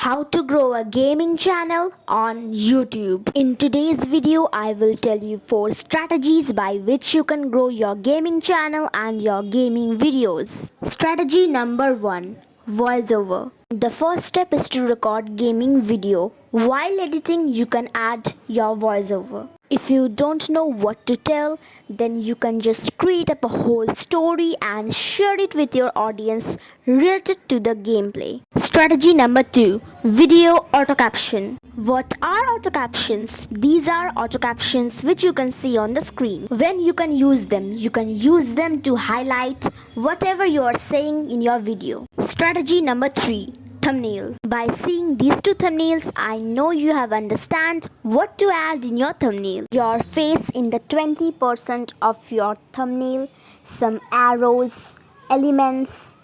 How to grow a gaming channel on YouTube. In today's video, I will tell you 4 strategies by which you can grow your gaming channel and your gaming videos. Strategy number 1. Voiceover. The first step is to record gaming video. While editing, you can add your voiceover. If you don't know what to tell, then you can just create up a whole story and share it with your audience related to the gameplay. Strategy number 2. Video auto caption. What are auto captions? These are auto captions which you can see on the screen. When you can use them to highlight whatever you are saying in your video. Strategy number 3. Thumbnail. By seeing these 2 thumbnails, I know you have understand what to add in your thumbnail. Your face in the 20% of your thumbnail, some arrows, elements,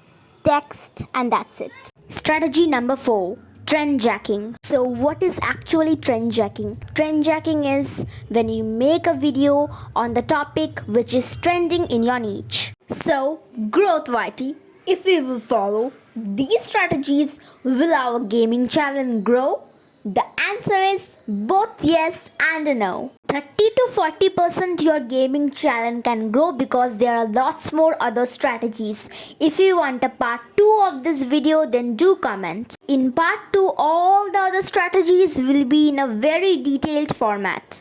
text, and that's it. Strategy number 4. Trend jacking. So what is actually trend jacking? Trend jacking is when you make a video on the topic which is trending in your niche. So, growth YT, if we will follow these strategies, will our gaming channel grow? The answer is both yes and no. 30 to 40% your gaming channel can grow because there are lots more other strategies. If you want a part 2 of this video, then do comment. In part 2, all the other strategies will be in a very detailed format.